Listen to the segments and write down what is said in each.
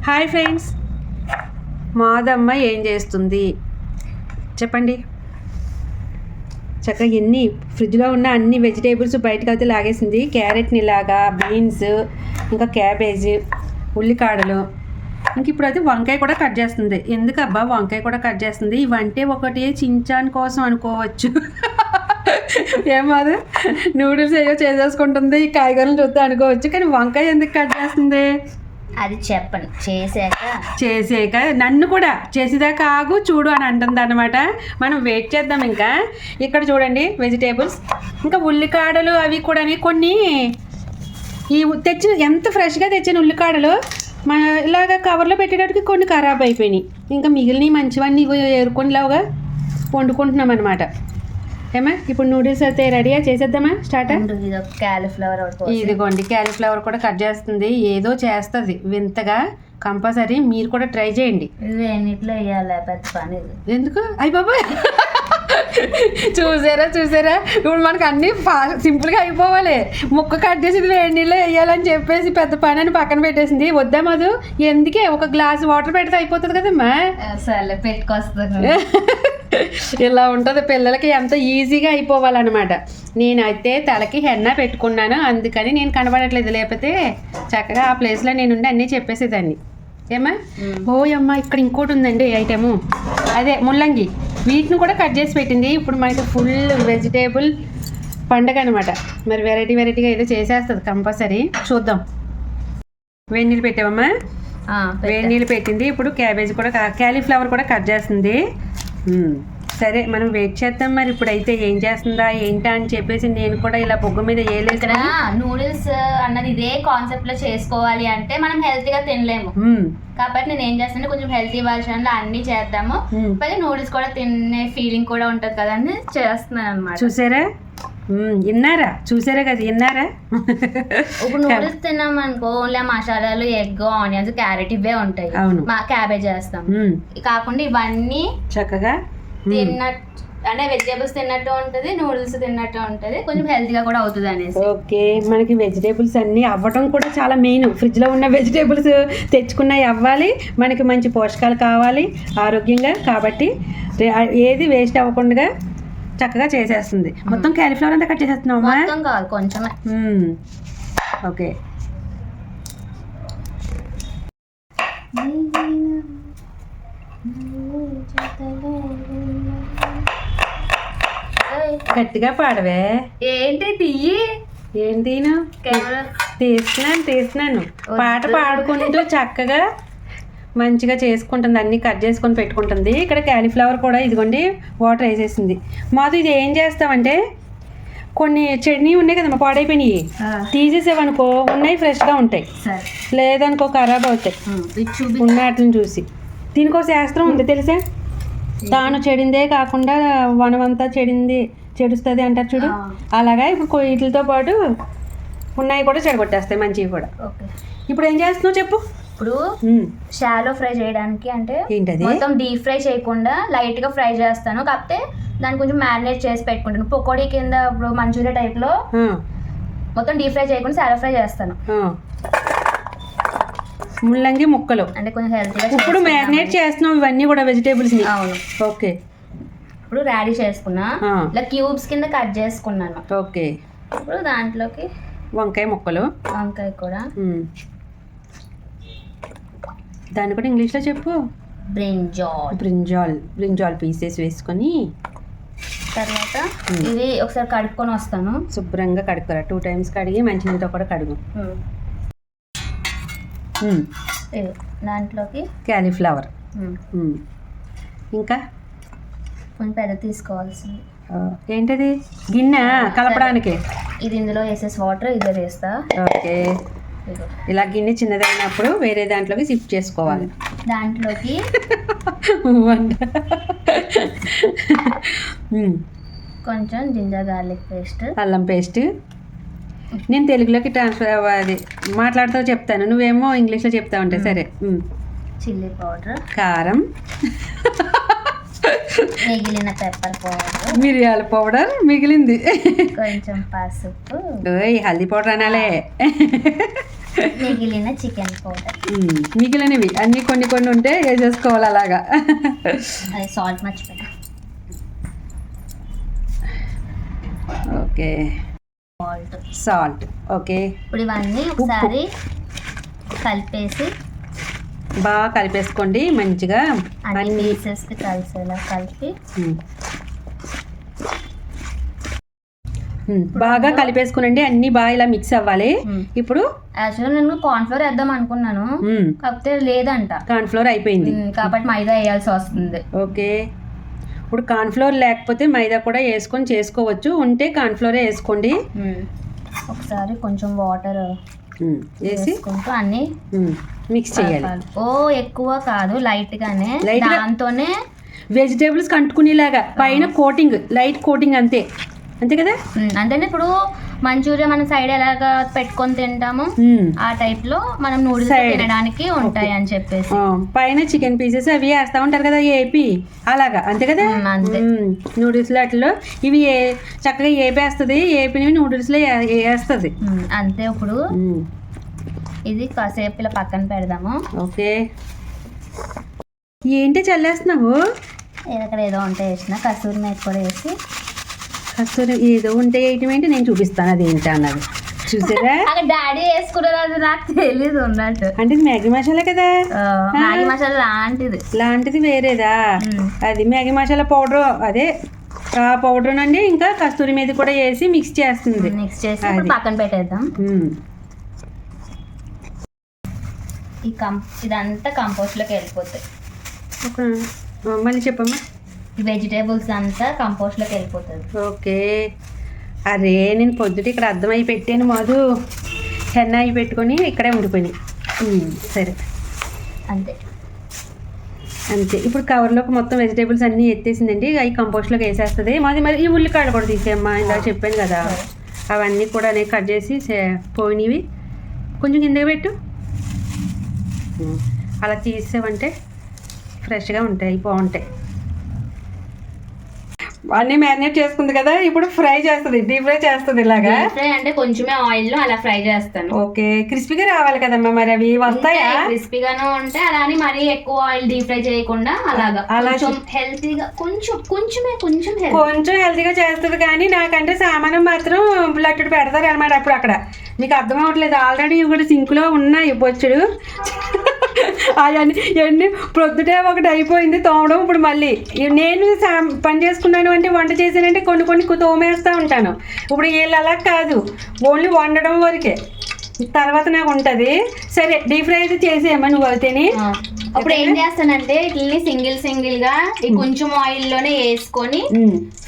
Hi friends, మాదమ్మ ఏం చేస్తుంది చెప్పండి. చక్కగా ఎన్ని ఫ్రిడ్జ్లో ఉన్న అన్ని వెజిటేబుల్స్ బయటకు అయితే లాగేసింది. క్యారెట్ని ఇలాగా, బీన్స్, ఇంకా క్యాబేజ్, ఉల్లికాడలు, ఇంక ఇప్పుడు అయితే వంకాయ కూడా కట్ చేస్తుంది. ఎందుకబ్బా వంకాయ కూడా కట్ చేస్తుంది? ఇవంటే ఒకటి చించాన్ కోసం అనుకోవచ్చు. ఏమాది నూడిల్స్ ఏవో చేసేసుకుంటుంది, కాయగూరలు చూస్తే అనుకోవచ్చు. కానీ వంకాయ ఎందుకు కట్ చేస్తుంది? అది చెప్పండి. చేసాక నన్ను కూడా చేసేదాకా ఆగు చూడు అని అంటుంది అనమాట. మనం వెయిట్ చేద్దాం. ఇంకా ఇక్కడ చూడండి వెజిటేబుల్స్, ఇంకా ఉల్లికాడలు అవి కూడా కొన్ని ఈ తెచ్చిన ఎంత ఫ్రెష్గా తెచ్చిన ఉల్లికాడలు ఇలాగ కవర్లో పెట్టేటట్టుకి కొన్ని ఖరాబ్ అయిపోయినాయి. ఇంకా మిగిలినవి మంచివన్నీ ఏరుకొనిలాగా వండుకుంటున్నాం అనమాట. ఏమా ఇప్పుడు నూడిల్స్ అయితే రెడీగా చేసేద్దామా? స్టార్ట్. క్యాలీఫ్లవర్ ఇదిగోండి క్యాలీఫ్లవర్ కూడా కట్ చేస్తుంది. ఏదో చేస్తుంది వింతగా. కంపల్సరీ మీరు కూడా ట్రై చేయండి. వేడినీటిలో వేయాలి, పెద్ద పని. ఎందుకు? అయ్యి బాబా చూసారా ఇప్పుడు మనకు అన్నీ సింపుల్గా అయిపోవాలి. ముక్క కట్ చేసి వేడి నీళ్ళు వేయాలని చెప్పేసి పెద్ద పని అని పక్కన పెట్టేసింది. వద్దా మధు? ఎందుకే ఒక గ్లాస్ వాటర్ పెడితే అయిపోతుంది కదమ్మా. సరే పెట్టుకొస్తాను. ఇలా ఉంటుంది పిల్లలకి, ఎంత ఈజీగా అయిపోవాలన్నమాట. నేనైతే తలకి హెన్న పెట్టుకున్నాను, అందుకని నేను కనబడట్లేదు. లేకపోతే చక్కగా ఆ ప్లేస్లో నేనుండి అన్నీ చెప్పేసేదాన్ని. ఏమా? ఓయమ్మ ఇక్కడ ఇంకోటి ఉందండి ఐటెము, అదే ముల్లంగి. వీటిని కూడా కట్ చేసి పెట్టింది. ఇప్పుడు మనకి ఫుల్ వెజిటేబుల్ పండగ అనమాట. మరి వెరైటీగా ఏదో చేసేస్తుంది కంపల్సరీ. చూద్దాం. వేడి నీళ్ళు పెట్టావమ్మా? వేడి నీళ్ళు పెట్టింది. ఇప్పుడు క్యాబేజ్ కూడా, క్యాలీఫ్లవర్ కూడా కట్ చేస్తుంది. సరే మనం వెయిట్ చేద్దాం. మరి ఇప్పుడైతే ఏం చేస్తుందా ఏంటా అని చెప్పేసి నేను కూడా ఇలా బొగ్గ మీద వేయలేదు. నూడిల్స్ అన్నది ఇదే కాన్సెప్ట్ లో చేసుకోవాలి అంటే మనం హెల్తీగా తినలేము. కాబట్టి నేను ఏం చేస్తాను, కొంచెం హెల్తీ వర్షన్ లో అన్ని చేద్దాము, పైగా నూడిల్స్ కూడా తినే ఫీలింగ్ కూడా ఉంటది కదా అని చేస్తున్నాను అనమాట. చూసారా కదా, విన్నారా? ఇప్పుడు నూడిల్స్ తిన్నాం అనుకో, ఓన్లీ మసాలాలు, ఎగ్, ఆనియన్స్, క్యారెట్ ఇవే ఉంటాయి. మా క్యాబేజ్ చేస్తాం. కాకుండా ఇవన్నీ చక్కగా తిన్నట్టు, అంటే వెజిటేబుల్స్ తిన్నట్టు ఉంటుంది, నూడిల్స్ తిన్నట్టు ఉంటుంది, కొంచెం హెల్తీగా కూడా అవుతుంది అనేసి. ఓకే, మనకి వెజిటేబుల్స్ అన్నీ అవ్వటం కూడా చాలా మెయిన్. ఫ్రిడ్జ్లో ఉన్న వెజిటేబుల్స్ తెచ్చుకున్నవి అవ్వాలి, మనకి మంచి పోషకాలు కావాలి ఆరోగ్యంగా. కాబట్టి ఏది వేస్ట్ అవ్వకుండా చక్కగా చేసేస్తుంది. మొత్తం క్యాలీఫ్లవర్ అంతా కట్ చేసేస్తున్నావు? మొత్తం కాదు, కొంచెమే. ఓకే. గట్టిగా పాడవే. ఏంటి తీయి? ఏంటి తీస్తున్నాను. పాట పాడుకుంటూ చక్కగా మంచిగా చేసుకుంటుంది, అన్నీ కట్ చేసుకొని పెట్టుకుంటుంది. ఇక్కడ క్యాలీఫ్లవర్ కూడా ఇదిగోండి వాటర్ వేసేసింది. మాది ఇది ఏం చేస్తామంటే, కొన్ని చట్నీ ఉన్నాయి కదమ్మా పాడైపోయినాయి, తీసేసేవనుకో ఉన్నాయి ఫ్రెష్గా ఉంటాయి, లేదనుకో ఖరాబ్ అవుతాయి. ఉన్న వాటిని చూసి దీనికో శాస్త్రం ఉంది తెలుసా? తాను చెడిందే కాకుండా వనమంతా చెడుస్తుంది అంటారు చూడు. అలాగా ఇప్పుడు వీటితో పాటు ఉన్నాయి కూడా చెడగొట్టేస్తాయి, మంచివి కూడా. ఇప్పుడు ఏం చేస్తున్నావు చెప్పు? ఇప్పుడు షాలో ఫ్రై చేయడానికి అంటే ఏంటది, మొత్తం డీప్ ఫ్రై చేయకుండా లైట్ గా ఫ్రై చేస్తాను. కాకపోతే దాన్ని కొంచెం మ్యారినేట్ చేసి పెట్టుకుంటాను. పకోడీ కింద ఇప్పుడు మంచూరియా టైప్ లో మొత్తం డీప్ ఫ్రై చేయకుండా షాలో ఫ్రై చేస్తాను. ముల్లంగి ముక్కలు అంటే కొంచెం హెల్తీగా. ఇప్పుడు మ్యారినేట్ చేస్తున్నాం ఇవన్నీ కూడా వెజిటేబుల్స్. అవును. ఓకే, ఇప్పుడు రెడీ చేసుకున్నా, ఇలా క్యూబ్స్ కింద కట్ చేసుకున్నాను. ఓకే. ఇప్పుడు దాంట్లోకి వంకాయ ముక్కలు, వంకాయ కూడా, దాన్ని కూడా ఇంగ్లీష్లో చెప్పు. బ్రింజాల్ పీసెస్ వేసుకొని తర్వాత ఇది ఒకసారి కడుక్కొని వస్తాను. శుభ్రంగా కడుక్కురా, 2 times కడిగి మంచినీళ్ళతో కూడా కడుగు. దాంట్లోకి క్యాలీఫ్లవర్, ఇంకా కొంచెం పెద్ద తీసుకోవాల్సింది. ఏంటది? గిన్నె కలపడానికి. ఇది ఇందులో వేసేసి వాటర్ ఇదే వేస్తా. ఓకే, ఇలా గిన్నె చిన్నదైనప్పుడు వేరే దాంట్లోకి షిఫ్ట్ చేసుకోవాలి. దాంట్లోకి కొంచెం జింజర్ గార్లిక్ పేస్ట్, అల్లం పేస్ట్. నేను తెలుగులోకి ట్రాన్స్ఫర్ అది మాట్లాడుతూ చెప్తాను, నువ్వేమో ఇంగ్లీష్లో చెప్తా ఉంటే. సరే. చిల్లీ పౌడర్, కారం, మిగిలిన పెప్పర్ పౌడర్, మిరియాల పౌడర్ మిగిలింది, కొంచెం పసుపు, హల్దీ పౌడర్ అనాలే. మిగిలిన చికెన్ పౌడర్, మిగిలినవి అన్ని కొన్ని కొన్ని ఉంటే వేసేసుకోవాలి అలాగా. అది సాల్ట్ మర్చిపోయినా. Okay, salt. ఓకే, ఇప్పుడు ఇవన్నీ ఒకసారి కలిపేసి బాగా కలిపేసుకోండి మంచిగా. అన్ని పీసెస్కి కలిసేలా కలిపి బాగా కలిపేసుకునండి. అన్ని బాగా ఇలా మిక్స్ అవ్వాలి. ఇప్పుడు యాక్చువల్గా నేను కార్న్ఫ్లోర్ వేద్దాం అనుకున్నాను, కాకపోతే లేదంట, కార్న్ఫ్లోర్ అయిపోయింది కాబట్టి మైదా వేయాల్సి వస్తుంది. ఓకే, ఇప్పుడు కార్న్ఫ్లోర్ లేకపోతే మైదా కూడా వేసుకొని చేసుకోవచ్చు, ఉంటే కార్న్ఫ్లోరే వేసుకోండి. ఒకసారి కొంచెం వాటర్ వేసుకుంటూ అన్ని మిక్స్ చేయాలి. ఓ ఎక్కువ కాదు, లైట్ గానే, దాంతోనే వెజిటేబుల్స్ కంటుకునేలాగా పైన కోటింగ్, లైట్ కోటింగ్, అంతే అంతే కదా. అంటే ఇప్పుడు మంచూరియా మనం సైడ్ ఎలాగా పెట్టుకొని తింటాము ఆ టైప్ లో మనం నూడిల్స్ తినడానికి ఉంటాయి అని చెప్పేసి పైన చికెన్ పీసెస్ అవి వేస్తా ఉంటారు కదా ఏపీ, అలాగా అంతే కదా. నూడిల్స్ లో అట్లా ఇవి చక్కగా ఏపేస్తుంది, ఏపీని నూడిల్స్ లో వేస్తుంది అంతే. ఇప్పుడు ఇది కాసేపు ఇలా పక్కన పెడదాము. ఓకే, ఏంటి చల్లేస్తున్నావు? ఇక్కడ ఏదో ఉంటే వేసిన కసూరి మేతి కూడా వేసి, కస్తూరి ఏదో ఉంటే వేయటం ఏంటి, నేను చూపిస్తాను అది ఏంటి అన్నది. చూసారా, అక్కడ డాడీ వేసుకున్నారు, అది నాకు తెలీదు ఉన్నట్టు. అంటే ఇది మ్యాగీ మసాలా కదా, మ్యాగీ మసాలా లాంటిది వేరేదా? అది మ్యాగీ మసాలా పౌడర్, అదే ఆ పౌడర్ నండి. ఇంకా కస్తూరి మీద కూడా వేసి మిక్స్ చేస్తుంది. మిక్స్ చేసి పక్కన పెట్టేద్దాం. ఇదంతా కంపోస్ట్ లోకి వెళ్ళిపోతాయి. మళ్ళీ చెప్పమ్మా. వెజిటేబుల్స్ అంతా కంపోస్ట్ లోకి వెళ్ళిపోతుంది. ఓకే, అరే నేను పొద్దుట ఇక్కడ అర్థమై పెట్టాను మధు, హెన్న అయి పెట్టుకొని ఇక్కడే ఉండిపోయినాయి. సరే, అంతే అంతే. ఇప్పుడు కవర్లోకి మొత్తం వెజిటేబుల్స్ అన్నీ ఎత్తేసిందండి, అవి కంపోస్ట్లోకి వేసేస్తుంది. మాది మరి ఈ ఉల్లికాయలు కూడా తీసేయమ్మా, ఇందాక చెప్పాను కదా, అవన్నీ కూడా నేను కట్ చేసి పోయినవి కొంచెం కిందకి పెట్టు. అలా తీసేవంటే ఫ్రెష్గా ఉంటాయి, బాగుంటాయి. అన్నీ మ్యారినేట్ చేసుకుంది కదా, ఇప్పుడు ఫ్రై చేస్తుంది, డీప్ ఫ్రై చేస్తుంది. ఇలాగా ఫ్రై అంటే కొంచెమే ఆయిల్ లో అలా ఫ్రై చేస్తాను. ఓకే, క్రిస్పీగా రావాలి కదమ్మా, మరి అవి వస్తాయా? క్రిస్పీగానే ఉంటాయి, అలా అని మరీ ఎక్కువ ఆయిల్ డీప్ ఫ్రై చేయకుండా అలాగా హెల్తీగా కొంచెం హెల్తీగా చేస్తుంది. కానీ నాకంటే సామానం మాత్రం బ్లడ్ పెడతారు అనమాట. అప్పుడు అక్కడ మీకు అర్థం అవ్వట్లేదు, ఆల్రెడీ కూడా సింక్లో ఉన్నాయి బొచ్చుడు. అవన్నీ ప్రొద్దుటే ఒకటి అయిపోయింది తోమడం. ఇప్పుడు మళ్ళీ నేను పని చేసుకున్నాను అంటే, వంట చేసానంటే కొన్ని తోమేస్తూ ఉంటాను. ఇప్పుడు వీళ్ళు అలా కాదు, ఓన్లీ వండడం వరకే, తర్వాత నాకు ఉంటుంది. సరే, డీప్ ఫ్రై అయితే చేసేయమ్మా నువ్వు అయితేని. అప్పుడు ఏం చేస్తానంటే ఇట్లని సింగిల్ గా కొంచెం ఆయిల్ లోనే వేసుకొని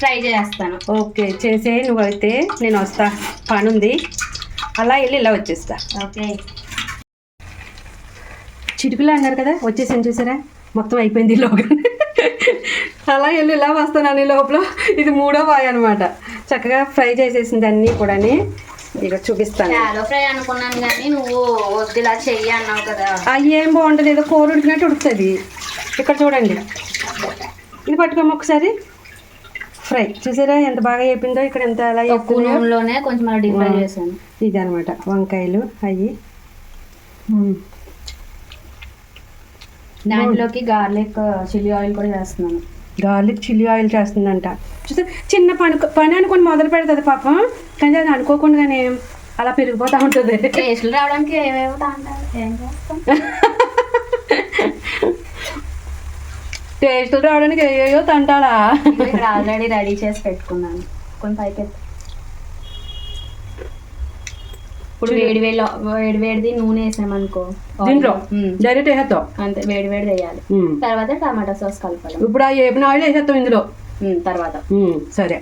ఫ్రై చేస్తాను. ఓకే, చేసే నువ్వు అయితే, నేను వస్తా, పని ఉంది, అలా వెళ్ళి ఇలా వచ్చేస్తా. ఓకే, చిటుకులు అన్నారు కదా, వచ్చేసాను. చూసారా, మొత్తం అయిపోయింది లోగా. అలా వెళ్ళి ఇలా వస్తాను. ఈ లోపల ఇది 3వ వాయి అనమాట. చక్కగా ఫ్రై చేసేసింది అన్నీ కూడా. ఇక చూపిస్తాను. చాలా ఫ్రై అనుకున్నాను కానీ నువ్వు వద్దు ఇలా చెయ్యి అన్నావు కదా. అవి ఏం బాగుంటుంది, ఏదో కూర ఉడికినట్టు ఉడుకుతుంది. ఇక్కడ చూడండి, ఇది పట్టుకోమ్మ ఒకసారి. ఫ్రై చూసారా ఎంత బాగా అయిపోయిందో. ఇక్కడ ఎంత అలా నూనెలోనే కొంచెం డీప్ ఫ్రై చేశాను. ఇది అనమాట వంకాయలు. అవి దాంట్లోకి గార్లిక్ చిల్లీ ఆయిల్ కూడా చేస్తున్నాను. గార్లిక్ చిల్లీ ఆయిల్ చేస్తుందంట. చూస్తే చిన్న పని అనుకొని మొదలు పెడుతుంది పాపం, కానీ అది అనుకోకుండానే అలా పెరిగిపోతూ ఉంటుంది. టేస్ట్లు రావడానికి ఏం చేస్తాం, టేస్ట్లు రావడానికి ఏయో తంటాడా. ఇక్కడ ఆల్రెడీ రెడీ చేసి పెట్టుకున్నాను. కొంచెం పైకి ఇప్పుడు వేడిది నూనె వేసామనుకో, దీంట్లో డైరెక్ట్ వేసేస్తాం అంతే. వేడి వేయాలి. తర్వాత టమాటా సాస్ కలపాలి. ఇప్పుడు ఆ ఏపిన ఆయిల్ వేసేస్తాం ఇందులో తర్వాత. సరే,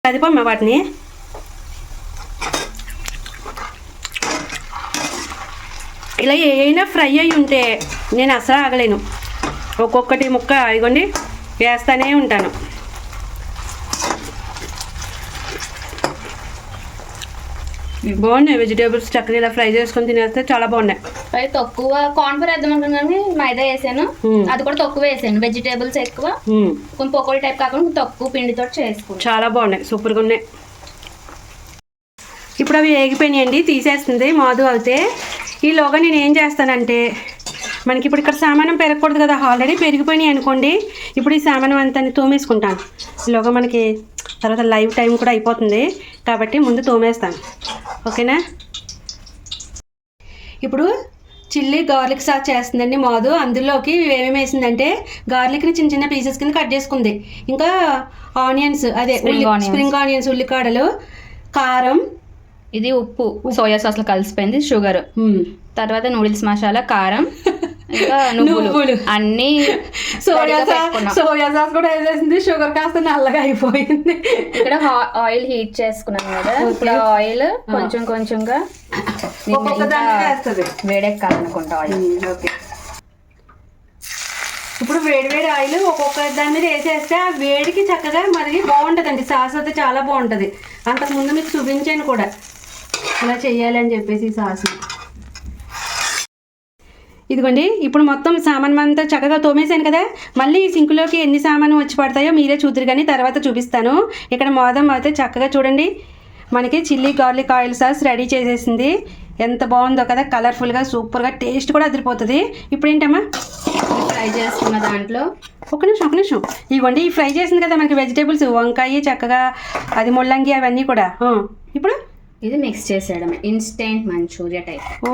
కదిపమ్మా వాటిని. ఇలా ఏమైనా ఫ్రై అయి ఉంటే నేను అసలు ఆగలేను. ఒక్కొక్కటి ముక్క ఇగోండి వేస్తానే ఉంటాను. బాగున్నాయి వెజిటేబుల్స్, చక్కగా ఇలా ఫ్రై చేసుకొని తినేస్తే చాలా బాగున్నాయి. తక్కువ కార్న్ఫ్లోర్ వేద్దాం అనుకున్నాను, మైదా వేసాను, అది కూడా తక్కువ వేసాను. వెజిటేబుల్స్ ఎక్కువ, కొంచెం పకోడీ టైప్ కాకుండా తక్కువ పిండితో చేసుకున్నాను. చాలా బాగున్నాయి, సూపర్గా ఉన్నాయి. ఇప్పుడు అవి వేగిపోయినాయండి, తీసేస్తుంది మాధు అయితే. ఈలోగా నేను ఏం చేస్తానంటే, మనకి ఇప్పుడు ఇక్కడ సామానం పెరగకూడదు కదా, ఆల్రెడీ పెరిగిపోయినాయి అనుకోండి. ఇప్పుడు ఈ సామానం అంతా తోమేసుకుంటాను. ఈలోగా మనకి తర్వాత లైవ్ టైం కూడా అయిపోతుంది కాబట్టి ముందు తోమేస్తాను. ఓకేనా? ఇప్పుడు చిల్లీ గార్లిక్ సాస్ చేస్తుందండి మాధు. అందులోకి ఏమేమి వేసిందంటే గార్లిక్ని చిన్న చిన్న పీసెస్ కింద కట్ చేసుకుంది, ఇంకా ఆనియన్స్, అదే స్ప్రింగ్ ఆనియన్స్, ఉల్లికాడలు, కారం, ఇది ఉప్పు, సోయా సాస్ లో కలిసిపోయింది, షుగర్, తర్వాత నూడిల్స్ మసాలా, కారం, ఇంకా నువ్వులు అన్ని. సోయా సాస్ కూడా వేసేసింది, షుగర్ కాస్త నల్లగా అయిపోయింది. ఇక్కడ ఆయిల్ హీట్ చేసుకున్నాను కదా, ఇప్పుడు ఆయిల్ కొంచెం కొంచెంగా వేడెక్కాలనుకుంటా ఆయిల్. ఓకే, ఇప్పుడు వేడి ఆయిల్ ఒక్కొక్క దాని మీద వేసేస్తే ఆ వేడికి చక్కగా మరిగి బాగుంటుందండి. సాస్ అయితే చాలా బాగుంటుంది. అంతకుముందు మీకు చూపించాను కూడా ఇలా చెయ్యాలి అని చెప్పేసి సాస్. ఇదిగోండి, ఇప్పుడు మొత్తం సామాన్ అంతా చక్కగా తోమేశాను కదా. మళ్ళీ ఈ సింకులోకి ఎన్ని సామాను వచ్చి పడతాయో మీరే చూద్దరు, కానీ తర్వాత చూపిస్తాను. ఇక్కడ మోదం అయితే చక్కగా చూడండి, మనకి chilli garlic oil sauce ready చేసేసింది. ఎంత బాగుందో కదా, కలర్ఫుల్గా, సూపర్గా, టేస్ట్ కూడా అదిరిపోతుంది. ఇప్పుడు ఏంటమ్మా ఫ్రై చేసుకున్న దాంట్లో ఒక నిమిషం ఇవ్వండి. ఈ ఫ్రై చేసింది కదా మనకి వెజిటేబుల్స్, వంకాయ, చక్కగా అది ముల్లంగి, అవన్నీ కూడా. ఇప్పుడు ఇది మిక్స్ చేసేయడం, ఇన్స్టెంట్ మంచూరియా టైప్. ఓ,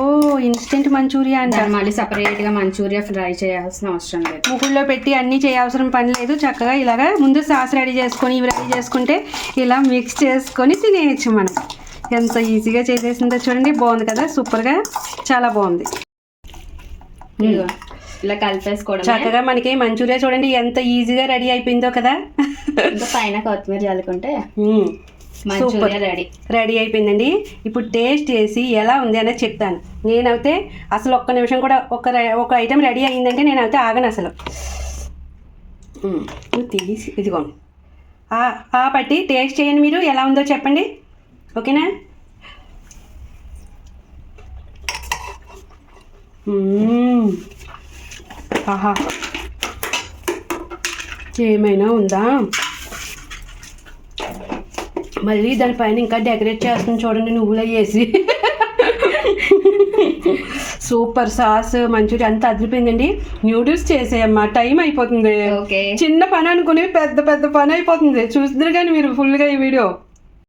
ఇన్స్టెంట్ మంచూరియా అంటే మళ్ళీ సపరేట్గా మంచూరియా ఫ్రై చేయాల్సిన అవసరం లేదు, ముగ్గుల్లో పెట్టి అన్నీ చేయాల్సిన పని లేదు. చక్కగా ఇలాగా ముందు సాస్ రెడీ చేసుకొని ఇవి రెడీ చేసుకుంటే ఇలా మిక్స్ చేసుకొని తినేయచ్చు మనం. ఎంత ఈజీగా చేసేసిందో చూడండి, బాగుంది కదా, సూపర్గా, చాలా బాగుంది. ఇలా కలిపేసుకోవడం చక్కగా మనకి మంచూరియా చూడండి ఎంత ఈజీగా రెడీ అయిపోయిందో కదా. ఇంకా పైన కొత్తిమీర చల్లుకుంటే మంచూరియా రెడీ అయిపోయిందండి. ఇప్పుడు టేస్ట్ చేసి ఎలా ఉంది అనేది చెప్తాను. నేనైతే అసలు ఒక్క నిమిషం కూడా ఒక ఐటెం రెడీ అయ్యిందంటే నేనైతే ఆగను అసలు. తీసి ఇదిగోండి, పట్టి టేస్ట్ చేయండి, మీరు ఎలా ఉందో చెప్పండి. ఓకేనా? ఆహా, ఏమైనా ఉందా? మళ్ళీ దానిపైన ఇంకా డెకరేట్ చేస్తుంది చూడండి, నువ్వులు వేసి. సూపర్ సాస్ మంచూరియా అంతా అదిరిపోయిందండి. న్యూడిల్స్ చేసేయమ్మా, టైం అయిపోతుంది. చిన్న పని అనుకుని పెద్ద పని అయిపోతుంది. చూద్దరు కానీ మీరు ఫుల్గా ఈ వీడియో.